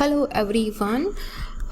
Hello everyone.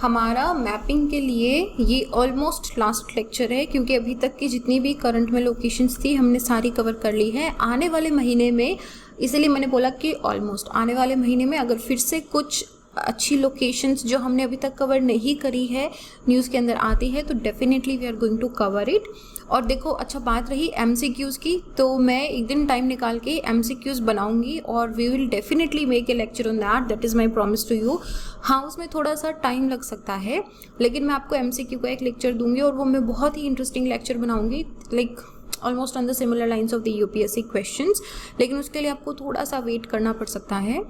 हमारा mapping के लिए ये ऑलमोस्ट लास्ट लेक्चर है, क्योंकि अभी तक की जितनी भी करंट में लोकेशंस थी हमने सारी कवर कर ली है। आने वाले महीने में, इसलिए मैंने बोला कि ऑलमोस्ट आने वाले महीने में अगर फिर से कुछ अच्छी लोकेशंस जो हमने अभी तक कवर नहीं करी है न्यूज़ के अंदर आती है तो definitely we are going to cover it. और देखो, अच्छा बात रही MCQs की, तो मैं एक दिन टाइम निकाल के MCQs बनाऊंगी और we will definitely make a lecture on that is my promise to you. हाँ, उसमें थोड़ा सा टाइम लग सकता है, लेकिन मैं आपको MCQ का एक लेक्चर दूंगी और वो मैं बहुत ही इंटरेस्टिंग लेक्चर बनाऊंगी, like almost on the similar lines of the UPSC questions. लेकिन उसके लिए आपको थोड़ा सा वेट करना पड़ सकता है।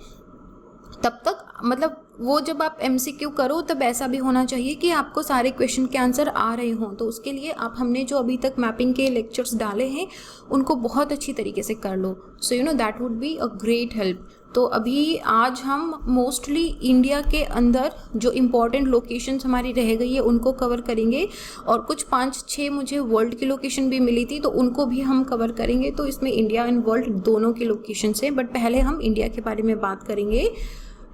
तब तक मतलब वो जब आप MCQ करो तब ऐसा भी होना चाहिए कि आपको सारे क्वेश्चन के आंसर आ रहे हों। तो उसके लिए आप हमने जो अभी तक मैपिंग के लेक्चर्स डाले हैं उनको बहुत अच्छी तरीके से कर लो। So you know that would be a great help. तो अभी आज हम मोस्टली इंडिया के अंदर जो इम्पॉर्टेंट लोकेशंस हमारी रह गई है उनको कवर करेंगे, और कुछ 5-6 मुझे वर्ल्ड की लोकेशन भी मिली थी तो उनको भी हम कवर करेंगे। तो इसमें इंडिया एंड वर्ल्ड दोनों की लोकेशंस हैं, बट पहले हम इंडिया के बारे में बात करेंगे।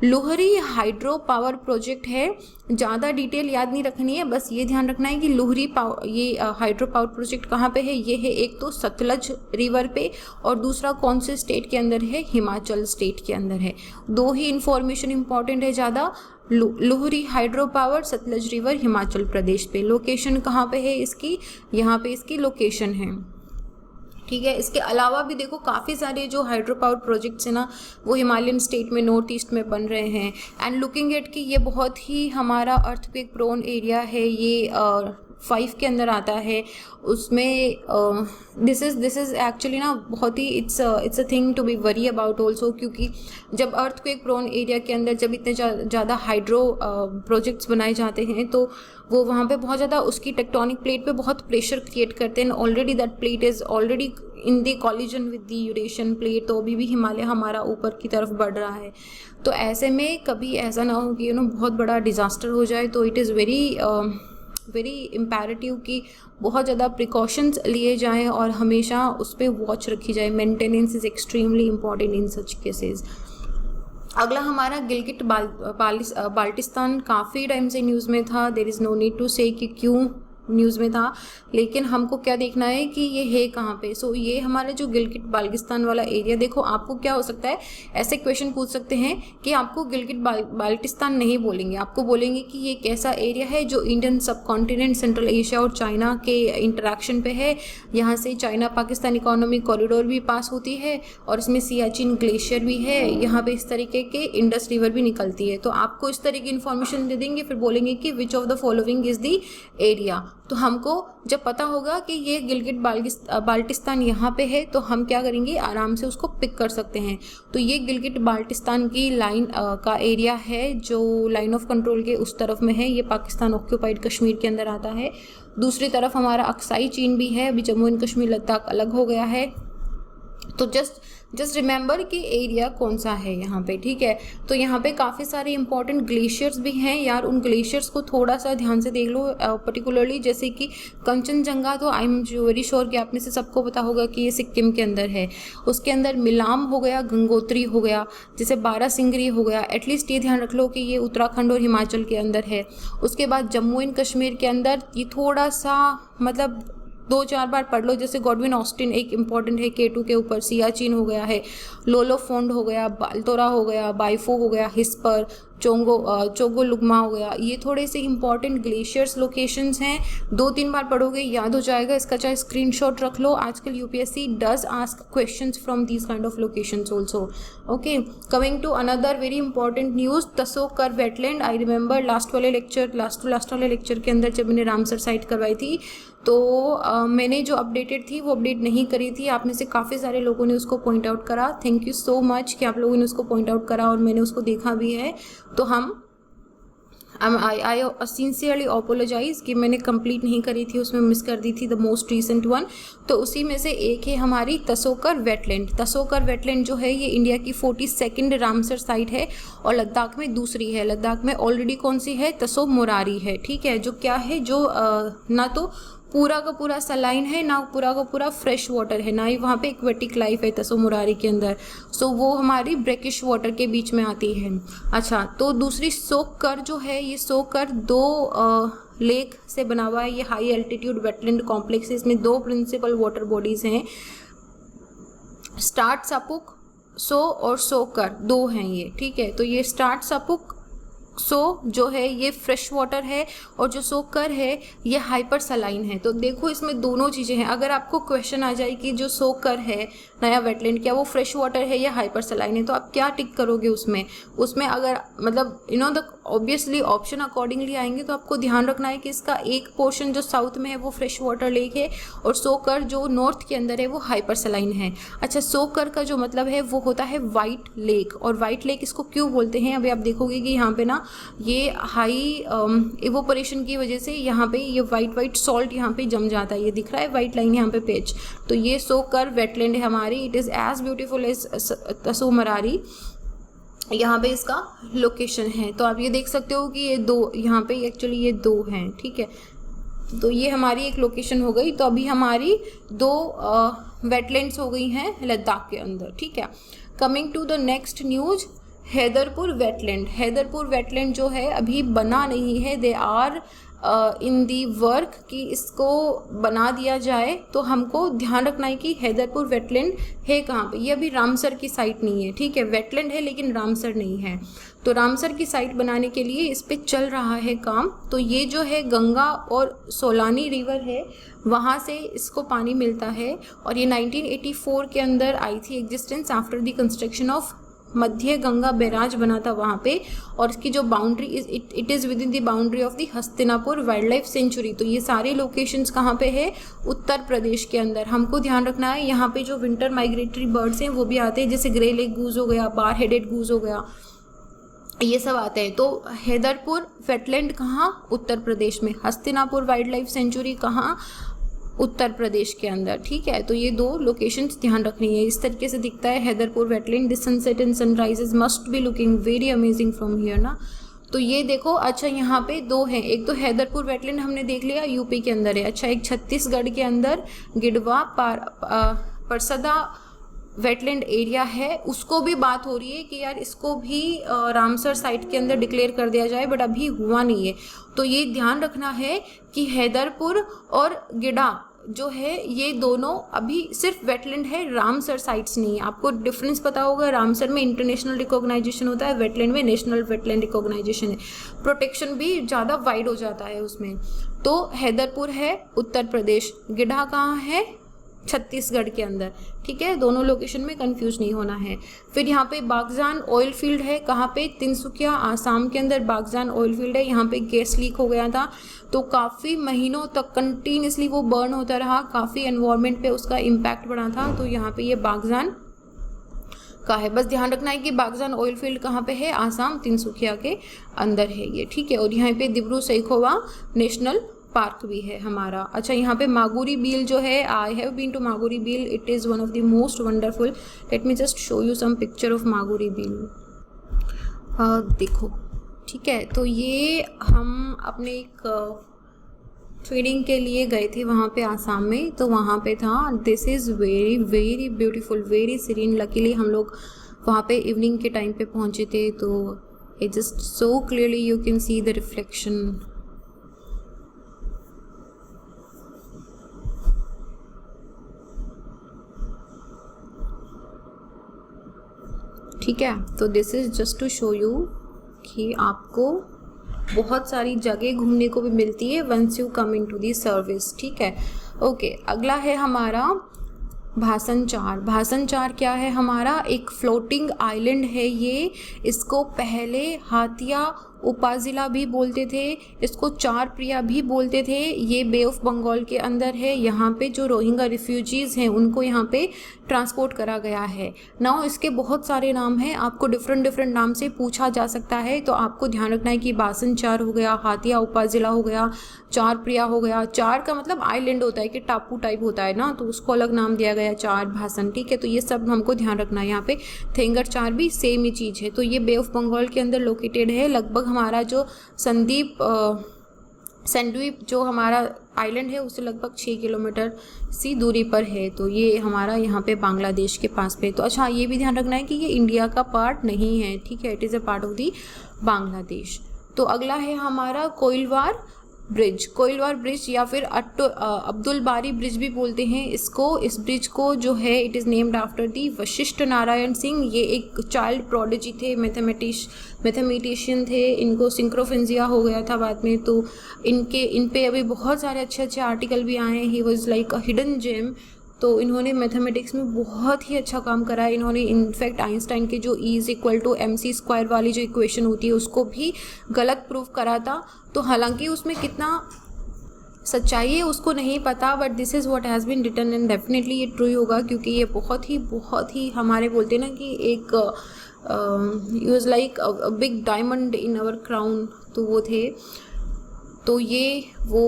लोहरी हाइड्रो पावर प्रोजेक्ट है, ज़्यादा डिटेल याद नहीं रखनी है, बस ये ध्यान रखना है कि लोहरी ये हाइड्रो पावर प्रोजेक्ट कहाँ पे है। ये है एक तो सतलज रिवर पे, और दूसरा कौन से स्टेट के अंदर है, हिमाचल स्टेट के अंदर है। दो ही इन्फॉर्मेशन इंपॉर्टेंट है ज़्यादा। Luhri hydro power Sutlej river Himachal Pradesh पे। लोकेशन कहाँ पे है इसकी, यहाँ पे इसकी लोकेशन है, ठीक है। इसके अलावा भी देखो काफ़ी सारे जो हाइड्रो पावर प्रोजेक्ट्स हैं ना वो हिमालयन स्टेट में, नॉर्थ ईस्ट में बन रहे हैं। एंड लुकिंग एट कि ये बहुत ही हमारा अर्थक्वेक प्रोन एरिया है, ये 5 के अंदर आता है। उसमें दिस इज़ एक्चुअली ना बहुत ही it's a thing to be worry about also, क्योंकि जब अर्थक्वेक प्रोन एरिया के अंदर जब इतने ज़्यादा हाइड्रो प्रोजेक्ट्स बनाए जाते हैं तो वो वहाँ पे बहुत ज़्यादा उसकी टेक्टोनिक प्लेट पे बहुत प्रेशर क्रिएट करते हैं। Already that plate is already in the collision with the Eurasian plate, तो अभी भी हिमालय हमारा ऊपर की तरफ बढ़ रहा है। तो ऐसे में कभी ऐसा ना हो कि बहुत बड़ा डिज़ास्टर हो जाए। तो इट इज़ वेरी इम्पेरेटिव कि बहुत ज़्यादा प्रिकॉशंस लिए जाएं और हमेशा उस पर वॉच रखी जाए। Maintenance is extremely important in such cases. अगला हमारा गिलगिट बाल्टिस्तान काफ़ी टाइम से न्यूज़ में था। There is no need to say कि क्यों न्यूज़ में था, लेकिन हमको क्या देखना है कि ये है कहाँ पे। सो ये हमारा जो गिलगिट बाल्टिस्तान वाला एरिया, देखो आपको क्या हो सकता है, ऐसे क्वेश्चन पूछ सकते हैं कि आपको गिलगिट बाल्टिस्तान नहीं बोलेंगे, आपको बोलेंगे कि ये कैसा एरिया है जो इंडियन सब कॉन्टिनेंट, सेंट्रल एशिया और चाइना के इंटरेक्शन पे है। यहाँ से चाइना पाकिस्तान इकोनॉमिक कॉरिडोर भी पास होती है और इसमें सियाचिन ग्लेशियर भी है। यहाँ पे इस तरीके के इंडस रिवर भी निकलती है। तो आपको इस तरह की इन्फॉर्मेशन दे देंगे, फिर बोलेंगे कि which of the following is the area. तो हमको जब पता होगा कि ये गिलगिट बाल्टिस्तान यहाँ पे है तो हम क्या करेंगे, आराम से उसको पिक कर सकते हैं। तो ये गिलगिट बाल्टिस्तान की लाइन का एरिया है जो लाइन ऑफ कंट्रोल के उस तरफ में है। ये पाकिस्तान ऑक्यूपाइड कश्मीर के अंदर आता है। दूसरी तरफ हमारा अक्साई चीन भी है। अभी जम्मू एंड कश्मीर लद्दाख अलग हो गया है। तो जस्ट रिमेंबर कि एरिया कौन सा है यहाँ पे, ठीक है। तो यहाँ पे काफ़ी सारे इंपॉर्टेंट ग्लेशियर्स भी हैं यार, उन ग्लेशियर्स को थोड़ा सा ध्यान से देख लो। पर्टिकुलरली जैसे कि कंचनजंगा, तो आई एम वेरी श्योर कि आप में से सबको पता होगा कि ये सिक्किम के अंदर है। उसके अंदर मिलाम हो गया, गंगोत्री हो गया, जैसे बारासिंगरी हो गया। एटलीस्ट ये ध्यान रख लो कि ये उत्तराखंड और हिमाचल के अंदर है। उसके बाद जम्मू एंड कश्मीर के अंदर ये थोड़ा सा मतलब 2-4 बार पढ़ लो, जैसे गॉडविन ऑस्टिन एक इम्पॉर्टेंट है K2 के ऊपर, सियाचिन हो गया है, लोलोफोंड हो गया, बाल्तोरा हो गया, बाइफो हो गया, हिस्पर, चोगोलुग्मा हो गया। ये थोड़े से इंपॉर्टेंट ग्लेशियर्स लोकेशंस हैं। 2-3 बार पढ़ोगे याद हो जाएगा। इसका चाहे स्क्रीनशॉट रख लो। आजकल UPSC does ask questions from these kind of locations also. Okay, coming to another very important news, Tsokar wetland. I remember last वाले लेक्चर के अंदर जब मैंने रामसर साइट करवाई थी तो मैंने जो अपडेटेड थी वो अपडेट नहीं करी थी। आप में से काफ़ी सारे लोगों ने उसको पॉइंट आउट करा। थैंक यू सो मच कि आप लोगों ने उसको पॉइंट आउट करा और मैंने उसको देखा भी है। तो आई सिंसियरली अपोलोजाइज कि मैंने कंप्लीट नहीं करी थी, उसमें मिस कर दी थी द मोस्ट रिसेंट वन। तो उसी में से एक है हमारी तसोकर वेटलैंड। तसोकर वेटलैंड जो है ये इंडिया की 42nd रामसर साइट है और लद्दाख में दूसरी है। लद्दाख में ऑलरेडी कौन सी है, तसो मुरारी है, ठीक है। जो क्या है, जो ना तो पूरा का पूरा सलाइन है, ना पूरा का पूरा फ्रेश वाटर है, ना ही वहाँ पे एक्वेटिक लाइफ है तसो मुरारी के अंदर। सो वो हमारी ब्रेकिश वाटर के बीच में आती है। अच्छा, तो दूसरी सोककर जो है, ये सोककर 2 लेक से बना हुआ है। ये हाई एल्टीट्यूड वेटलैंड कॉम्प्लेक्स है। इसमें 2 प्रिंसिपल वाटर बॉडीज़ हैं, स्टार्ट सपुक सो और सोकर 2 हैं ये, ठीक है। तो ये स्टार्ट सपुक सो जो है ये फ्रेश वाटर है, और जो सोकर है ये हाइपर सलाइन है। तो देखो इसमें दोनों चीज़ें हैं। अगर आपको क्वेश्चन आ जाए कि जो सोकर है नया वेटलैंड, क्या वो फ्रेश वाटर है या हाइपर सलाइन है, तो आप क्या टिक करोगे उसमें अगर मतलब द ऑब्वियसली ऑप्शन अकॉर्डिंगली आएंगे। तो आपको ध्यान रखना है कि इसका एक पोर्शन जो साउथ में है वो फ्रेश वाटर लेक है, और सोकर जो नॉर्थ के अंदर है वो हाइपर सलाइन है। अच्छा, सोकर का जो मतलब है वो होता है वाइट लेक, और वाइट लेक इसको क्यों बोलते हैं, अभी आप देखोगे कि यहाँ पे ना ये हाई इवोपरेशन की वजह से यहाँ पे ये वाइट सॉल्ट यहाँ पे जम जाता है। ये दिख रहा है वाइट लाइन यहाँ पे पेज। तो ये सोकर वेटलैंड है हमारी। It is as beautiful as Tso Moriri, यहाँ पे इसका लोकेशन है। तो आप ये देख सकते हो कि ये 2 यहाँ पे एक्चुअली ये 2 हैं, ठीक है। तो ये हमारी एक लोकेशन हो गई। तो अभी हमारी 2 वेटलैंड्स हो गई हैं लद्दाख के अंदर, ठीक है। Coming to the next news, Haiderpur wetland. Haiderpur wetland जो है अभी बना नहीं है, they are in the work कि इसको बना दिया जाए। तो हमको ध्यान रखना है कि हैदरपुर वेटलैंड है कहाँ पे। ये अभी रामसर की साइट नहीं है, ठीक है। वेटलैंड है लेकिन रामसर नहीं है। तो रामसर की साइट बनाने के लिए इस पे चल रहा है काम। तो ये जो है गंगा और सोलानी रिवर है, वहाँ से इसको पानी मिलता है। और ये 1984 के अंदर आई थी existence after the construction of Madhya Ganga barrage बना था वहाँ पे। और इसकी जो boundary it is with in the boundary of the Hastinapur wild life sanctuary. तो ये सारे लोकेशंस कहाँ पे है, उत्तर प्रदेश के अंदर। हमको ध्यान रखना है यहाँ पे जो विंटर माइग्रेटरी बर्ड्स हैं वो भी आते हैं, जैसे ग्रे लेग गूज हो गया, बार हेडेड गूज हो गया, ये सब आते हैं। तो हैदरपुर वेटलैंड कहाँ, उत्तर प्रदेश में। हस्तिनापुर वाइल्ड लाइफ सेंचुरी कहाँ, उत्तर प्रदेश के अंदर, ठीक है। तो ये 2 लोकेशंस ध्यान रखनी है। इस तरीके से दिखता है Haiderpur wetland. The sunset and sunrises must be looking very amazing from here ना। तो ये देखो, अच्छा यहाँ पे 2 हैं। एक तो हैदरपुर वेटलैंड हमने देख लिया, यूपी के अंदर है। अच्छा, एक छत्तीसगढ़ के अंदर गिडवा परसदा वेटलैंड एरिया है, उसको भी बात हो रही है कि यार इसको भी रामसर साइट के अंदर डिक्लेयर कर दिया जाए, बट अभी हुआ नहीं है। तो ये ध्यान रखना है कि हैदरपुर और गिडा जो है ये दोनों अभी सिर्फ वेटलैंड है, रामसर साइट्स नहीं है। आपको डिफरेंस पता होगा, रामसर में इंटरनेशनल रिकॉग्नाइजेशन होता है, वेटलैंड में नेशनल वेटलैंड रिकॉग्नाइजेशन है। प्रोटेक्शन भी ज़्यादा वाइड हो जाता है उसमें। तो हैदरपुर है उत्तर प्रदेश, गिडा कहाँ है, छत्तीसगढ़ के अंदर, ठीक है। दोनों लोकेशन में कंफ्यूज नहीं होना है। फिर यहाँ पे बागजान ऑयल फील्ड है, कहाँ पे, तिनसुकिया आसाम के अंदर बागजान ऑयल फील्ड है। यहाँ पे गैस लीक हो गया था, तो काफ़ी महीनों तक कंटिन्यूसली वो बर्न होता रहा, काफ़ी एनवायरनमेंट पे उसका इम्पैक्ट पड़ा था। तो यहाँ पे ये बागजान का है। बस ध्यान रखना है कि बागजान ऑयल फील्ड कहाँ पे है, आसाम तिनसुकिया के अंदर है ये, ठीक है। और यहाँ पे दिब्रू सैखोवा नेशनल पार्क भी है हमारा। अच्छा, यहाँ पे मागुरी बील जो है, I have been to Maguri Beel, it is one of the most wonderful. Let me just show you some picture of Maguri Beel. देखो, ठीक है। तो ये हम अपने एक ट्रेनिंग के लिए गए थे वहाँ पे आसाम में, तो वहाँ पे था, this is very very beautiful, very serene. Luckily हम लोग वहाँ पे इवनिंग के टाइम पे पहुँचे थे, तो it just so clearly you can see the reflection. ठीक है। तो this is just to show you कि आपको बहुत सारी जगह घूमने को भी मिलती है once you come into the service, ठीक है। ओके, अगला है हमारा भासनचार। भासनचार क्या है हमारा, एक फ्लोटिंग आइलैंड है ये। इसको पहले हातिया उपाजिला भी बोलते थे, इसको चार प्रिया भी बोलते थे। ये बे ऑफ बंगाल के अंदर है। यहाँ पे जो रोहिंग्या रिफ्यूजीज़ हैं उनको यहाँ पे ट्रांसपोर्ट करा गया है। नाउ इसके बहुत सारे नाम हैं, आपको डिफरेंट नाम से पूछा जा सकता है। तो आपको ध्यान रखना है कि भासनचार हो गया, हातिया उपाजिला हो गया, चार प्रिया हो गया। चार का मतलब आइलैंड होता है कि टापू टाइप होता है ना, तो उसको अलग नाम दिया गया चार भासन, ठीक है। तो ये सब हमको ध्यान रखना है। यहाँ पे थेंगर चार भी सेम ही चीज़ है। तो ये बे ऑफ बंगाल के अंदर लोकेटेड है। लगभग हमारा जो संदीप सैंडवीप जो हमारा आइलैंड है उससे लगभग 6 किलोमीटर सी दूरी पर है। तो ये हमारा यहाँ पे बांग्लादेश के पास पे। तो अच्छा ये भी ध्यान रखना है कि ये इंडिया का पार्ट नहीं है, ठीक है, it is a part of the Bangladesh. तो अगला है हमारा कोइलवार ब्रिज। कोइलवार ब्रिज या फिर अब्दुल बारी ब्रिज भी बोलते हैं इसको। इस ब्रिज को जो है it is named after the Vashishtha Narayan Singh. ये एक चाइल्ड प्रोडिजी थे, मैथमेटिशियन थे। इनको सिंक्रोफेंजिया हो गया था बाद में, तो इन पे अभी बहुत सारे अच्छे अच्छे आर्टिकल भी आए हैं। He was like a hidden gem. तो इन्होंने मैथमेटिक्स में बहुत ही अच्छा काम करा है। इन्होंने इनफैक्ट आइंस्टाइन के जो E=mc² वाली जो इक्वेशन होती है उसको भी गलत प्रूव करा था। तो हालांकि उसमें कितना सच्चाई है उसको नहीं पता, but this is what has been written and definitely ये ट्रू होगा, क्योंकि ये बहुत ही हमारे बोलते हैं ना कि एक use like a big diamond in our crown, तो वो थे। तो ये वो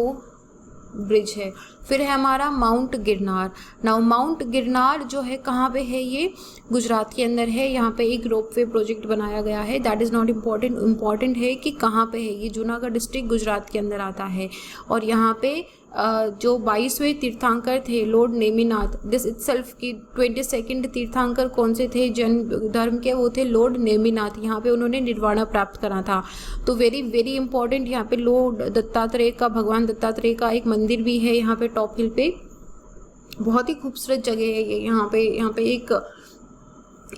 ब्रिज है। फिर है हमारा mount Girnar. Now mount Girnar जो है कहाँ पे है, ये गुजरात के अंदर है। यहाँ पे एक रोपवे प्रोजेक्ट बनाया गया है। That is not important, important है कि कहाँ पे है। ये जूनागढ़ डिस्ट्रिक्ट गुजरात के अंदर आता है। और यहाँ पे जो 22वें तीर्थंकर थे लॉर्ड नेमिनाथ, दिस इटसेल्फ की 22nd तीर्थंकर कौन से थे जैन धर्म के, वो थे लॉर्ड नेमिनाथ। यहाँ पे उन्होंने निर्वाणा प्राप्त करा था। तो वेरी वेरी इंपॉर्टेंट, यहाँ पे लॉर्ड दत्तात्रेय का, भगवान दत्तात्रेय का एक मंदिर भी है यहाँ पे टॉप हिल पे। बहुत ही खूबसूरत जगह है ये। यहाँ पे एक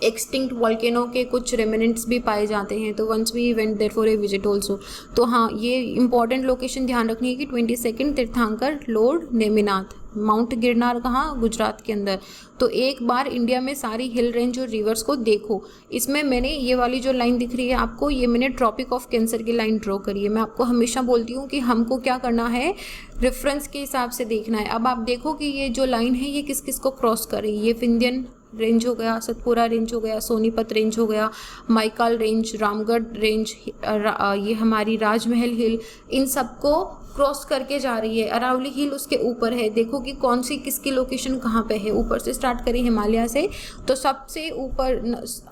एक्सटिंक्ट वॉल्केनो के कुछ रेमिनेंट्स भी पाए जाते हैं। तो once we went there for a visit also. तो हाँ, ये इंपॉर्टेंट लोकेशन ध्यान रखनी है कि 22nd तीर्थंकर लॉर्ड नेमिनाथ, माउंट गिरनार कहाँ, गुजरात के अंदर। तो एक बार इंडिया में सारी हिल रेंज और रिवर्स को देखो। इसमें मैंने ये वाली जो लाइन दिख रही है आपको, ये मैंने ट्रॉपिक ऑफ कैंसर की लाइन ड्रॉ करी है। मैं आपको हमेशा बोलती हूँ कि हमको क्या करना है, रेफरेंस के हिसाब से देखना है। अब आप देखो कि ये जो लाइन है ये किस किस को क्रॉस कर रही है। ये विंध्यन रेंज हो गया, सतपुरा रेंज हो गया, सोनीपत रेंज हो गया, माइकाल रेंज, रामगढ़ रेंज, ये हमारी राजमहल हिल, इन सबको क्रॉस करके जा रही है। अरावली हिल उसके ऊपर है। देखो कि कौन सी किसकी लोकेशन कहाँ पे है। ऊपर से स्टार्ट करें हिमालय से, तो सबसे ऊपर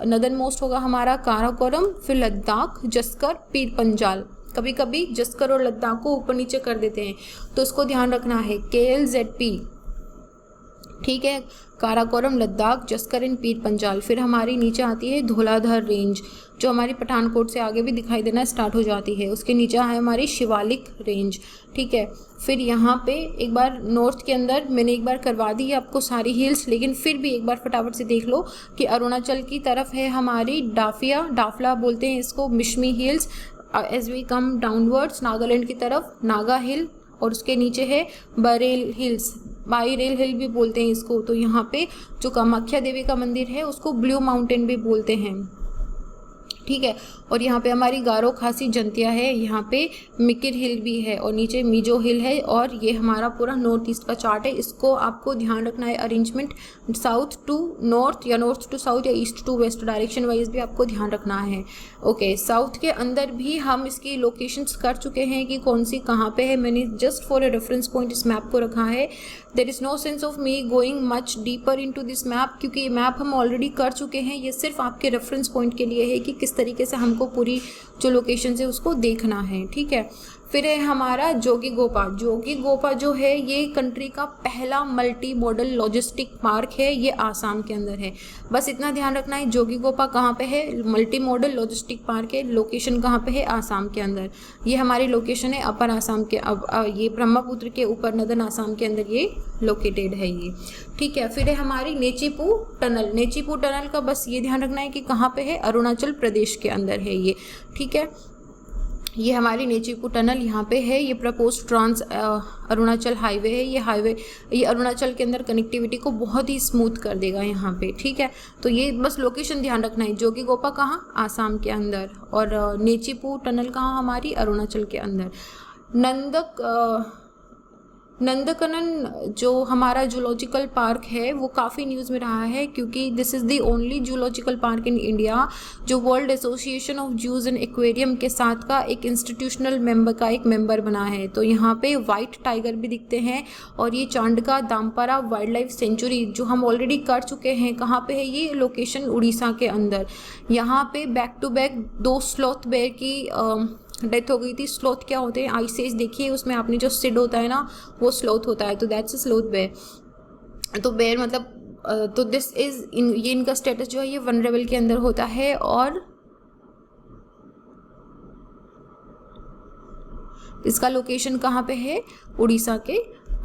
नदन मोस्ट होगा हमारा काराकोरम, फिर लद्दाख, जस्कर, पीर पंजाल। कभी कभी जस्कर और लद्दाख को ऊपर नीचे कर देते हैं, तो इसको ध्यान रखना है। KLZP, ठीक है, काराकोरम, लद्दाख, जस्कर एंड पीर पंजाल। फिर हमारी नीचे आती है धौलाधर रेंज, जो हमारी पठानकोट से आगे भी दिखाई देना स्टार्ट हो जाती है। उसके नीचे है हमारी शिवालिक रेंज, ठीक है। फिर यहाँ पे एक बार नॉर्थ के अंदर मैंने एक बार करवा दी है आपको सारी हिल्स, लेकिन फिर भी एक बार फटाफट से देख लो कि अरुणाचल की तरफ है हमारी डाफला बोलते हैं इसको, Mishmi hills. As we come downwards Nagaland की तरफ, नागा हिल, और उसके नीचे है बरेल हिल्स, बाईरेल हिल भी बोलते हैं इसको। तो यहाँ पे जो कामाख्या देवी का मंदिर है उसको ब्लू माउंटेन भी बोलते हैं, ठीक है। और यहाँ पे हमारी गारो खासी जंतिया है, यहाँ पे मिकिर हिल भी है, और नीचे मिजो हिल है। और ये हमारा पूरा नॉर्थ ईस्ट का चार्ट है। इसको आपको ध्यान रखना है, अरेंजमेंट साउथ टू नॉर्थ या नॉर्थ टू साउथ या east to west direction wise भी आपको ध्यान रखना है। ओके, साउथ के अंदर भी हम इसकी लोकेशंस कर चुके हैं कि कौन सी कहाँ पे है। मैंने just for a reference point इस मैप को रखा है। There is no sense of me going much deeper into this map, क्योंकि ये मैप हम ऑलरेडी कर चुके हैं। ये सिर्फ आपके रेफरेंस पॉइंट के लिए है कि किस तरीके से हमको पूरी जो लोकेशन है उसको देखना है, ठीक है। फिर है हमारा जोगीघोपा। जोगीघोपा जो है ये कंट्री का पहला मल्टी मॉडल लॉजिस्टिक पार्क है। ये आसाम के अंदर है। बस इतना ध्यान रखना है, जोगीघोपा कहाँ पे है, मल्टी मॉडल लॉजिस्टिक पार्क है। लोकेशन कहाँ पे है, आसाम के अंदर। ये हमारी लोकेशन है अपर आसाम के, ये ब्रह्मपुत्र के ऊपर नदन आसाम के अंदर ये लोकेटेड है ये, ठीक है। फिर है हमारी नेचीपू टनल। नेचीपू टनल का बस ये ध्यान रखना है कि कहाँ पे है, अरुणाचल प्रदेश के अंदर है ये, ठीक है। ये हमारी नेचीपू टनल यहाँ पे है। ये प्रपोज ट्रांस अरुणाचल हाईवे है। ये अरुणाचल के अंदर कनेक्टिविटी को बहुत ही स्मूथ कर देगा यहाँ पे, ठीक है। तो ये बस लोकेशन ध्यान रखना है। जोगीघोपा कहाँ, आसाम के अंदर, और नेचीपू टनल कहाँ, हमारी अरुणाचल के अंदर। नंदकनन जो हमारा जूलॉजिकल पार्क है वो काफ़ी न्यूज़ में रहा है, क्योंकि this is the only zoological park in India जो world association of zoos and aquarium के साथ का एक इंस्टीट्यूशनल मेंबर बना है। तो यहाँ पे वाइट टाइगर भी दिखते हैं। और ये चांडका दामपारा वाइल्ड लाइफ सेंचुरी जो हम ऑलरेडी कर चुके हैं, कहाँ पे है ये लोकेशन, उड़ीसा के अंदर। यहाँ पे back to back 2 sloth bear की डेथ हो गई थी। स्लोथ क्या होते हैं? आइस एज देखिए, उसमें आपने जो सिड होता है ना वो स्लोथ होता है, तो दैट्स अ स्लोथ बेयर। तो बेयर मतलब तो दिस इज ये इनका स्टेटस जो है ये वनरेबल के अंदर होता है, और इसका लोकेशन कहाँ पे है? उड़ीसा के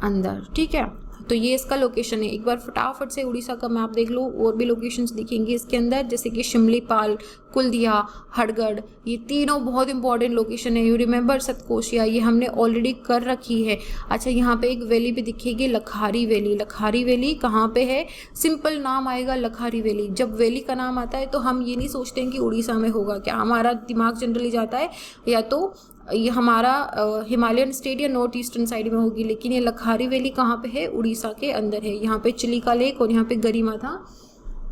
अंदर, ठीक है। तो ये इसका लोकेशन है। एक बार फटाफट से उड़ीसा का मैप देख लो, और भी लोकेशंस दिखेंगे इसके अंदर, जैसे कि शिमलीपाल, कुल्दिया, हड़गढ़, ये तीनों बहुत इंपॉर्टेंट लोकेशन है। यू रिमेंबर सतकोशिया, ये हमने ऑलरेडी कर रखी है। अच्छा, यहाँ पे एक वैली भी दिखेगी, लखारी वैली। लखारी वैली कहाँ पे है? सिंपल नाम आएगा लखारी वैली। जब वैली का नाम आता है तो हम ये नहीं सोचते हैं कि उड़ीसा में होगा क्या, हमारा दिमाग जनरली जाता है या तो ये हमारा हिमालयन स्टेट या नॉर्थ ईस्टर्न साइड में होगी, लेकिन ये लखारी वैली कहाँ पे है? उड़ीसा के अंदर है। यहाँ पे चिलिका लेक और यहाँ पे गरिमा था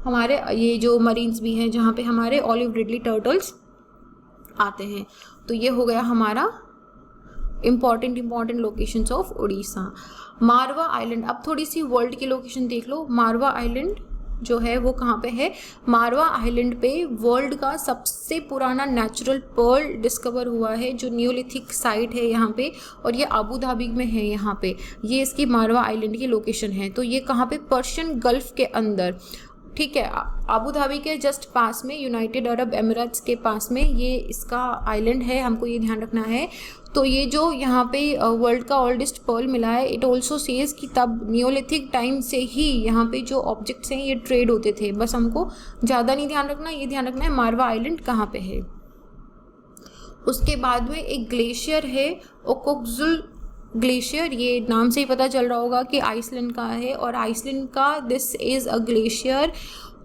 हमारे, ये जो मरीन्स भी हैं जहाँ पे हमारे ऑलिव रिडली टर्टल्स आते हैं। तो ये हो गया हमारा important locations of Orissa. Marwa island, अब थोड़ी सी वर्ल्ड की लोकेशन देख लो। मारवा आइलैंड जो है वो कहाँ पे है? मारवा आइलैंड पे वर्ल्ड का सबसे पुराना नेचुरल पर्ल डिस्कवर हुआ है, जो न्यूलिथिक साइट है यहाँ पे, और ये अबू धाबी में है। यहाँ पे ये इसकी मारवा आइलैंड की लोकेशन है। तो ये कहाँ पे? पर्शियन गल्फ के अंदर, ठीक है। अबू धाबी के जस्ट पास में, यूनाइटेड अरब एमिरेट्स के पास में ये इसका आइलैंड है, हमको ये ध्यान रखना है। तो ये जो यहाँ पे वर्ल्ड का ओल्डेस्ट पर्ल मिला है, इट ऑल्सो सेज कि तब नियोलिथिक टाइम से ही यहाँ पे जो ऑब्जेक्ट्स हैं ये ट्रेड होते थे। बस हमको ज़्यादा नहीं ध्यान रखना, ये ध्यान रखना है मारवा आइलैंड कहाँ पे है। उसके बाद में एक ग्लेशियर है, ओकोक्जुल ग्लेशियर। ये नाम से ही पता चल रहा होगा कि आइसलैंड का है, और आइसलैंड का दिस इज़ अ ग्लेशियर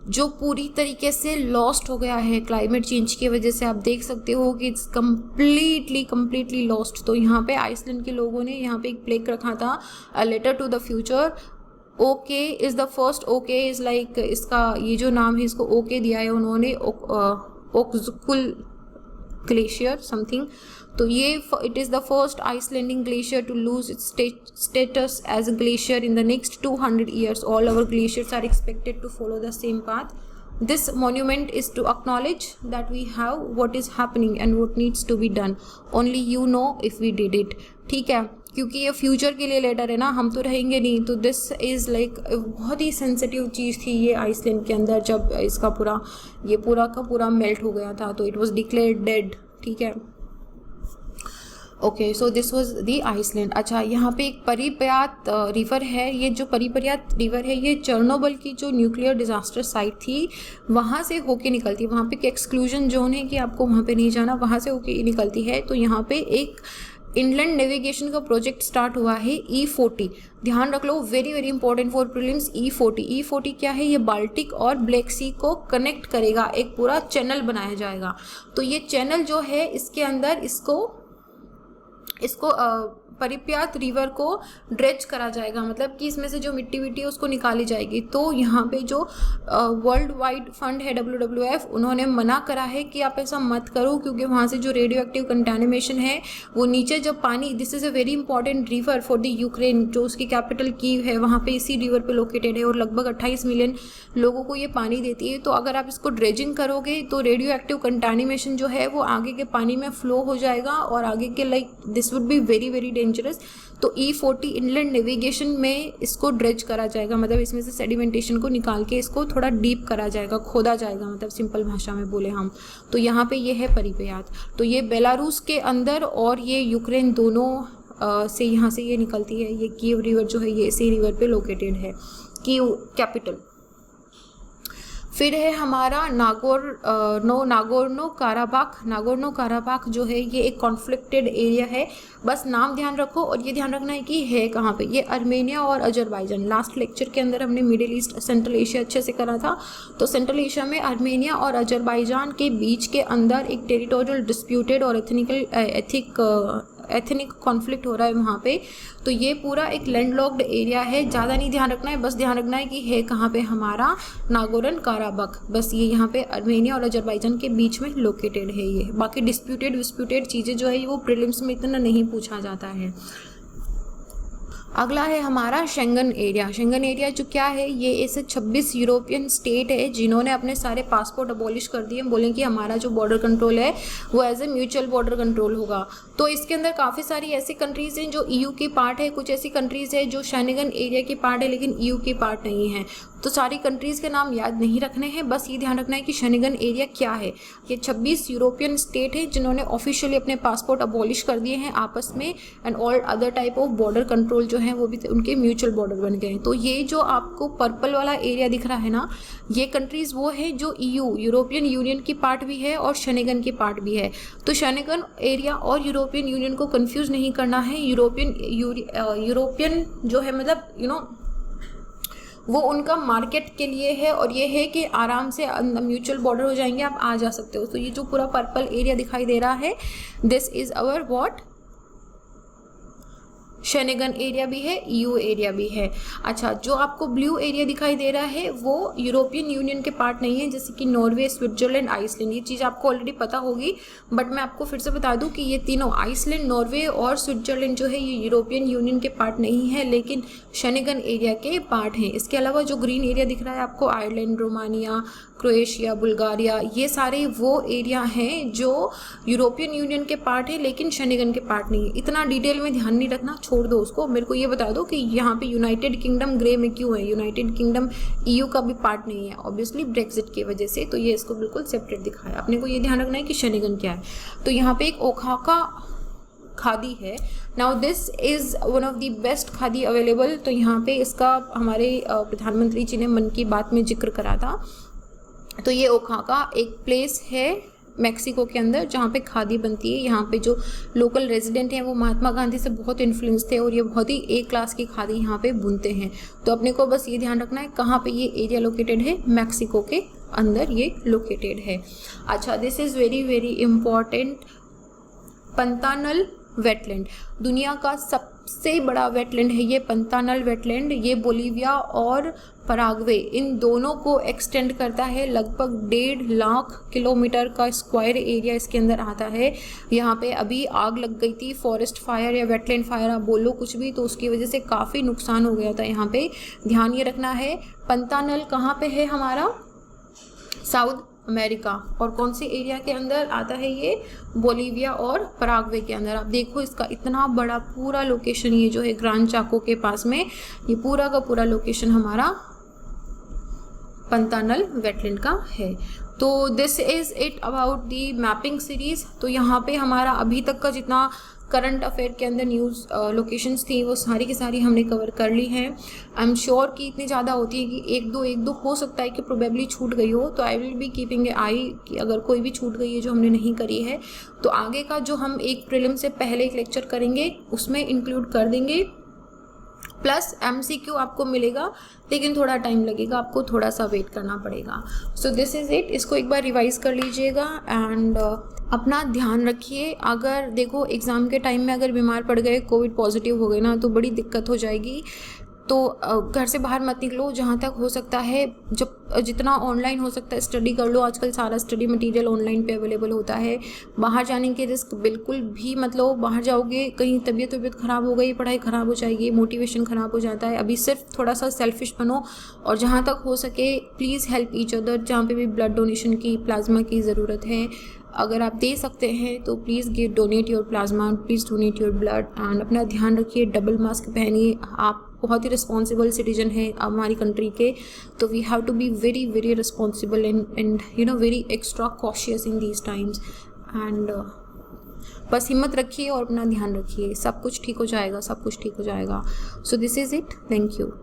जो पूरी तरीके से लॉस्ट हो गया है क्लाइमेट चेंज की वजह से। आप देख सकते हो कि इट्स कम्प्लीटली लॉस्ट। तो यहाँ पे आइसलैंड के लोगों ने यहाँ पे एक प्लेक रखा था, a letter to the future. Ok is the first, Ok is like, इसका ये जो नाम है इसको ओके दिया है उन्होंने, ओक्जुकुल ग्लेशियर समथिंग। तो ये it is the first Icelandic glacier to lose its status as a glacier in the next 200 years. All our glaciers are expected to follow the same path. This monument is to acknowledge that we have what is happening and what needs to be done. Only you know if we did it. ठीक है, क्योंकि ये future के लिए letter है ना, हम तो रहेंगे नहीं। तो दिस इज़ लाइक बहुत ही सेंसिटिव चीज़ थी ये आइसलैंड के अंदर, जब इसका पूरा का पूरा मेल्ट हो गया था, तो इट वॉज डिक्लेयर्ड डेड, ठीक है। Okay, so this was the Iceland. अच्छा, यहाँ पे एक परिप्यात रिवर है। ये जो परिप्यात रिवर है ये चर्नोबिल की जो न्यूक्लियर डिजास्टर साइट थी वहाँ से होके निकलती है। वहाँ पे एक एक्सक्लूजन जोन है कि आपको वहाँ पे नहीं जाना, वहाँ से होके निकलती है। तो यहाँ पे एक इनलैंड नेविगेशन का प्रोजेक्ट स्टार्ट हुआ है, E40। ध्यान रख लो, very important for prelims, E40 क्या है? ये बाल्टिक और ब्लैक सी को कनेक्ट करेगा, एक पूरा चैनल बनाया जाएगा। तो ये चैनल जो है इसके अंदर इसको परिप्यात रिवर को ड्रेज करा जाएगा, मतलब कि इसमें से जो मिट्टी है उसको निकाली जाएगी। तो यहाँ पे जो वर्ल्ड वाइड फंड है WWF, उन्होंने मना करा है कि आप ऐसा मत करो, क्योंकि वहाँ से जो रेडियो एक्टिव कंटेमिनेशन है वो नीचे जब पानी, this is a very important river for the Ukraine, जो उसकी कैपिटल कीव है वहाँ पे इसी रिवर पे लोकेटेड है, और लगभग 28 मिलियन लोगों को ये पानी देती है। तो अगर आप इसको ड्रेजिंग करोगे तो रेडियो एक्टिव कंटेमिनेशन जो है वो आगे के पानी में फ्लो हो जाएगा, और आगे के this would be very dangerous. तो E40 इनलैंड नेविगेशन में इसको ड्रेज करा जाएगा, मतलब इसमें से सेडिमेंटेशन को निकाल के इसको थोड़ा डीप करा जाएगा, खोदा जाएगा, मतलब सिंपल भाषा में बोले हम। तो यहाँ पे ये है परिप्यात। तो ये बेलारूस के अंदर और ये यूक्रेन दोनों से यहाँ से ये निकलती है। ये कीव रिवर जो है ये इसी रिवर पे लोकेटेड है, कीव कैपिटल। फिर है हमारा नागोर्नो काराबाख जो है ये एक कॉन्फ्लिक्टेड एरिया है। बस नाम ध्यान रखो, और ये ध्यान रखना है कि है कहाँ पे। ये अर्मेनिया और अजरबैजान, लास्ट लेक्चर के अंदर हमने मिडिल ईस्ट सेंट्रल एशिया अच्छे से करा था। तो सेंट्रल एशिया में अर्मेनिया और अजरबैजान के बीच के अंदर एक टेरिटोरियल डिस्प्यूटेड और एथनिक कॉन्फ्लिक्ट हो रहा है वहाँ पे। तो ये पूरा एक लैंडलॉक्ड एरिया है, ज़्यादा नहीं ध्यान रखना है, बस ध्यान रखना है कि है कहाँ पे हमारा नागोर्नो काराबाख। बस ये यहाँ पे अर्मेनिया और अजरबैजान के बीच में लोकेटेड है ये। बाकी डिस्प्यूटेड चीज़ें जो है वो प्रीलिम्स में इतना नहीं पूछा जाता है। अगला है हमारा शेंगन एरिया। शेंगन एरिया जो क्या है, ये ऐसे 26 यूरोपियन स्टेट है जिन्होंने अपने सारे पासपोर्ट अबॉलिश कर दिए, बोले कि हमारा जो बॉर्डर कंट्रोल है वो as a mutual border control होगा। तो इसके अंदर काफ़ी सारी ऐसी कंट्रीज़ हैं जो ईयू की पार्ट है, कुछ ऐसी कंट्रीज़ है जो शेंगन एरिया की पार्ट है लेकिन ईयू की पार्ट नहीं है। तो सारी कंट्रीज़ के नाम याद नहीं रखने हैं, बस ये ध्यान रखना है कि शेंगन एरिया क्या है। ये 26 यूरोपियन स्टेट है जिन्होंने ऑफिशियली अपने पासपोर्ट अबॉलिश कर दिए हैं आपस में, and all other type of border control जो है वो भी उनके म्यूचुअल बॉर्डर बन गए हैं। तो ये जो आपको पर्पल वाला एरिया दिख रहा है ना, ये कंट्रीज़ वो है जो ईयू यूरोपियन यूनियन की पार्ट भी है और शेंगन की पार्ट भी है। तो शेंगन एरिया और यूरोपियन यूनियन को कंफ्यूज नहीं करना है। यूरोपियन जो है मतलब वो उनका मार्केट के लिए है, और ये है कि आराम से म्यूचुअल बॉर्डर हो जाएंगे, आप आ जा सकते हो। तो ये जो पूरा पर्पल एरिया दिखाई दे रहा है, this is our what, Schengen area भी है, ईयू एरिया भी है। अच्छा, जो आपको ब्लू एरिया दिखाई दे रहा है वो यूरोपियन यूनियन के पार्ट नहीं है, जैसे कि नॉर्वे, स्विट्जरलैंड, आइसलैंड। ये चीज़ आपको ऑलरेडी पता होगी, बट मैं आपको फिर से बता दूं कि ये तीनों आइसलैंड, नॉर्वे और स्विट्जरलैंड जो है ये यूरोपियन यूनियन के पार्ट नहीं है लेकिन शेंगन एरिया के पार्ट हैं। इसके अलावा जो ग्रीन एरिया दिख रहा है आपको, आयरलैंड, रोमानिया, क्रोएशिया, बुल्गारिया, ये सारे वो एरिया हैं जो ईयूरोपियन यूनियन के पार्ट है लेकिन शेंगन के पार्ट नहीं है। इतना डिटेल में ध्यान नहीं रखना, छोड़ दो उसको। मेरे को ये बता दो कि यहाँ पे यूनाइटेड किंगडम ग्रे में क्यों है। यूनाइटेड किंगडम ईयू का भी पार्ट नहीं है, ऑब्वियसली ब्रेक्जिट की वजह से, तो ये इसको बिल्कुल सेपरेट दिखाया। अपने को ये ध्यान रखना है कि शेंगन क्या है। तो यहाँ पे एक ओहाका खादी है। Now this is one of the best khadi available. तो यहाँ पे इसका हमारे प्रधानमंत्री जी ने मन की बात में जिक्र करा था। तो ये ओहाका एक प्लेस है मैक्सिको के अंदर जहाँ पे खादी बनती है। यहाँ पे जो लोकल रेजिडेंट हैं वो महात्मा गांधी से बहुत इन्फ्लुएंस थे और ये बहुत ही ए क्लास की खादी यहाँ पे बुनते हैं। तो अपने को बस ये ध्यान रखना है कहाँ पे ये एरिया लोकेटेड है, मैक्सिको के अंदर ये लोकेटेड है। अच्छा, this is very very important, Pantanal wetland. दुनिया का सबसे बड़ा वेटलैंड है ये पंतानल वेटलैंड। ये बोलीविया और पराग्वे इन दोनों को एक्सटेंड करता है। लगभग 1.5 लाख किलोमीटर का स्क्वायर एरिया इसके अंदर आता है। यहाँ पे अभी आग लग गई थी, फॉरेस्ट फायर या वेटलैंड फायर आप बोलो कुछ भी, तो उसकी वजह से काफ़ी नुकसान हो गया था यहाँ पे। ध्यान ये रखना है। पंतानल कहाँ पे है हमारा, साउथ अमेरिका। और कौन से एरिया के अंदर आता है ये, बोलीविया और पराग्वे के अंदर। आप देखो इसका इतना बड़ा पूरा लोकेशन, ये जो है ग्रांड चाको के पास में, ये पूरा का पूरा लोकेशन हमारा पंतानल वेटलैंड का है। तो this is it about the mapping series. तो यहाँ पे हमारा अभी तक का जितना करंट अफेयर के अंदर न्यूज़ लोकेशंस थी वो सारी की सारी हमने कवर कर ली हैं। आई एम श्योर कि इतनी ज़्यादा होती है कि एक दो हो सकता है कि प्रोबेबली छूट गई हो। तो आई विल बी कीपिंग ए आई कि अगर कोई भी छूट गई है जो हमने नहीं करी है तो आगे का जो हम एक प्रीलिम से पहले एक लेक्चर करेंगे उसमें इंक्लूड कर देंगे। प्लस MCQ आपको मिलेगा लेकिन थोड़ा टाइम लगेगा, आपको थोड़ा सा वेट करना पड़ेगा। So this is it. इसको एक बार रिवाइज कर लीजिएगा एंड अपना ध्यान रखिए। अगर देखो एग्ज़ाम के टाइम में अगर बीमार पड़ गए, कोविड पॉजिटिव हो गए ना, तो बड़ी दिक्कत हो जाएगी। तो घर से बाहर मत निकलो, जहाँ तक हो सकता है जब जितना ऑनलाइन हो सकता है स्टडी कर लो। आजकल सारा स्टडी मटेरियल ऑनलाइन पे अवेलेबल होता है। बाहर जाने के रिस्क बिल्कुल भी मत लो। बाहर जाओगे कहीं तबीयत ख़राब हो गई, पढ़ाई ख़राब हो जाएगी, मोटिवेशन ख़राब हो जाता है। अभी सिर्फ थोड़ा सा सेल्फिश बनो और जहाँ तक हो सके प्लीज़ हेल्प ईच अदर। जहाँ पे भी ब्लड डोनेशन की, प्लाज्मा की ज़रूरत है, अगर आप दे सकते हैं तो please donate your plasma, please donate your blood. And अपना ध्यान रखिए, डबल मास्क पहनिए। आप बहुत ही रिस्पॉन्सिबल सिटीजन है हमारी कंट्री के, तो we have to be very very responsible and you know very extra cautious in these times. And बस हिम्मत रखिए और अपना ध्यान रखिए, सब कुछ ठीक हो जाएगा, सब कुछ ठीक हो जाएगा। So this is it, thank you.